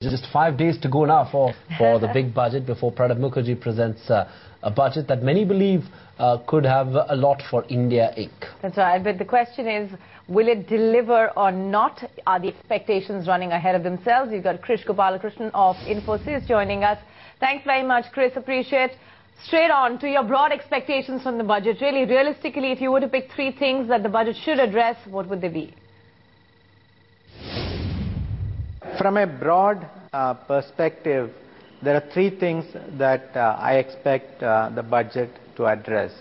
Just 5 days to go now for the big budget before Pranab Mukherjee presents a budget that many believe could have a lot for India Inc. That's right, but the question is, will it deliver or not? Are the expectations running ahead of themselves? You've got Krish Gopalakrishnan of Infosys joining us. Thanks very much, Chris. Appreciate. Straight on to your broad expectations from the budget. Really, realistically, if you were to pick three things that the budget should address, what would they be? From a broad perspective, there are three things that I expect the budget to address.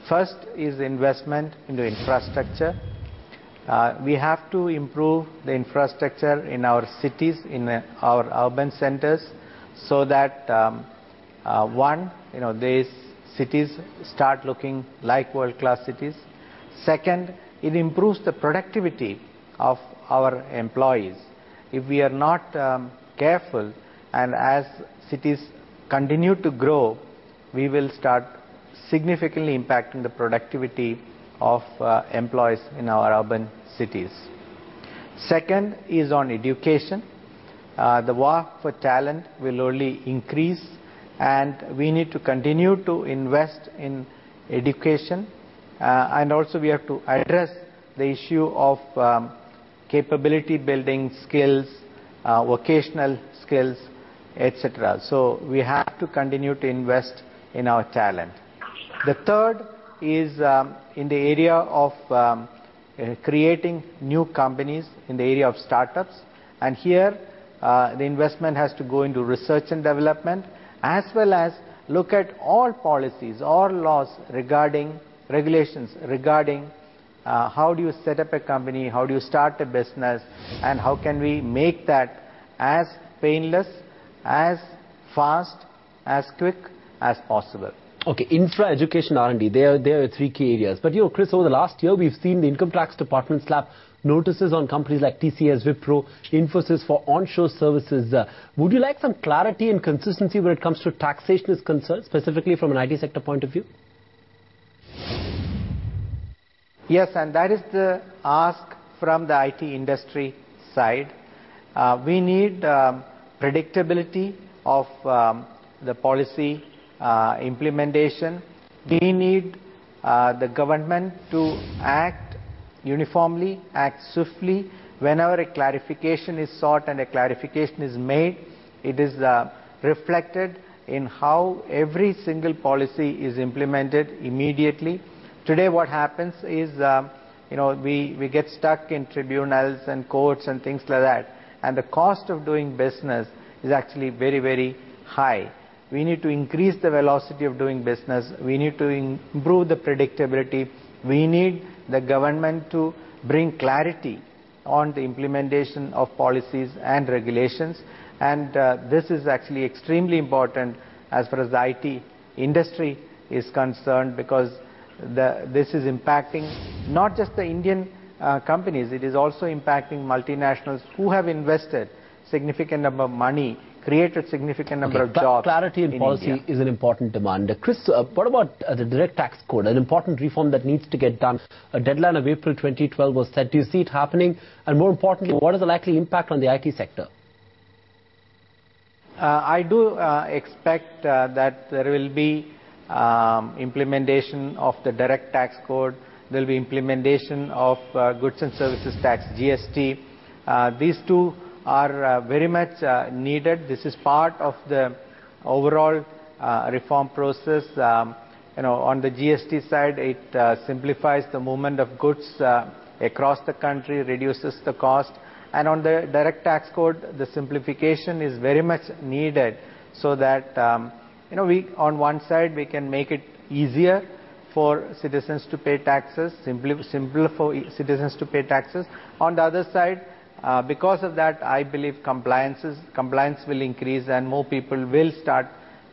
First is investment into infrastructure. We have to improve the infrastructure in our cities, in our urban centers, so that these cities start looking like world-class cities. Second, it improves the productivity of our employees. If we are not careful, and as cities continue to grow, we will start significantly impacting the productivity of employees in our urban cities. Second is on education. The war for talent will only increase, and we need to continue to invest in education, and also we have to address the issue of capability building skills, vocational skills, etc. So we have to continue to invest in our talent. The third is in the area of creating new companies, in the area of startups, and here the investment has to go into research and development, as well as look at all policies, all laws regarding regulations regarding how do you set up a company, how do you start a business, and how can we make that as painless, as fast, as quick as possible. Okay, infra, education, R&D, they are three key areas. But Chris, over the last year, we've seen the Income Tax Department slap notices on companies like TCS, Wipro, Infosys for onshore services. Would you like some clarity and consistency when it comes to taxation is concerned, specifically from an IT sector point of view? Yes, and that is the ask from the IT industry side. We need predictability of the policy implementation. We need the government to act uniformly, act swiftly. Whenever a clarification is sought and a clarification is made, it is reflected in how every single policy is implemented immediately. Today what happens is, we get stuck in tribunals and courts and things like that, and the cost of doing business is actually very, very high. We need to increase the velocity of doing business. We need to improve the predictability. We need the government to bring clarity on the implementation of policies and regulations, and this is actually extremely important as far as the IT industry is concerned, because this is impacting not just the Indian companies, it is also impacting multinationals who have invested significant number of money, created significant number of jobs. Clarity in policy India is an important demand. Chris, what about the direct tax code, an important reform that needs to get done? A deadline of April 2012 was set. Do you see it happening? And more importantly, what is the likely impact on the IT sector? I do expect that there will be implementation of the direct tax code. There will be implementation of goods and services tax, GST. These two are very much needed. This is part of the overall reform process. On the GST side, it simplifies the movement of goods across the country, reduces the cost. And on the direct tax code, the simplification is very much needed, so that on one side we can make it easier for citizens to pay taxes, simpler for citizens to pay taxes. On the other side, because of that, I believe compliance will increase and more people will start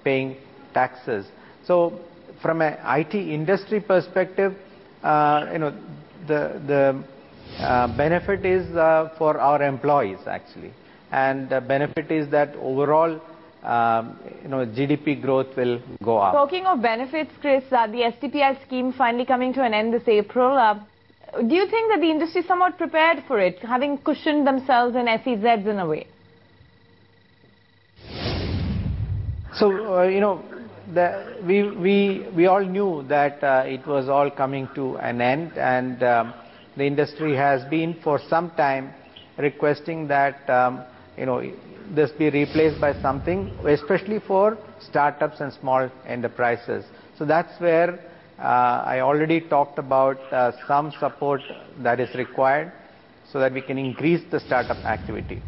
paying taxes. So from an IT industry perspective, the benefit is for our employees actually, and the benefit is that overall GDP growth will go up. Talking of benefits, Chris, the STPI scheme finally coming to an end this April. Do you think that the industry is somewhat prepared for it, having cushioned themselves in SEZs in a way? So, we all knew that it was all coming to an end, and the industry has been for some time requesting that this be replaced by something, especially for startups and small enterprises. So that's where I already talked about some support that is required so that we can increase the startup activity.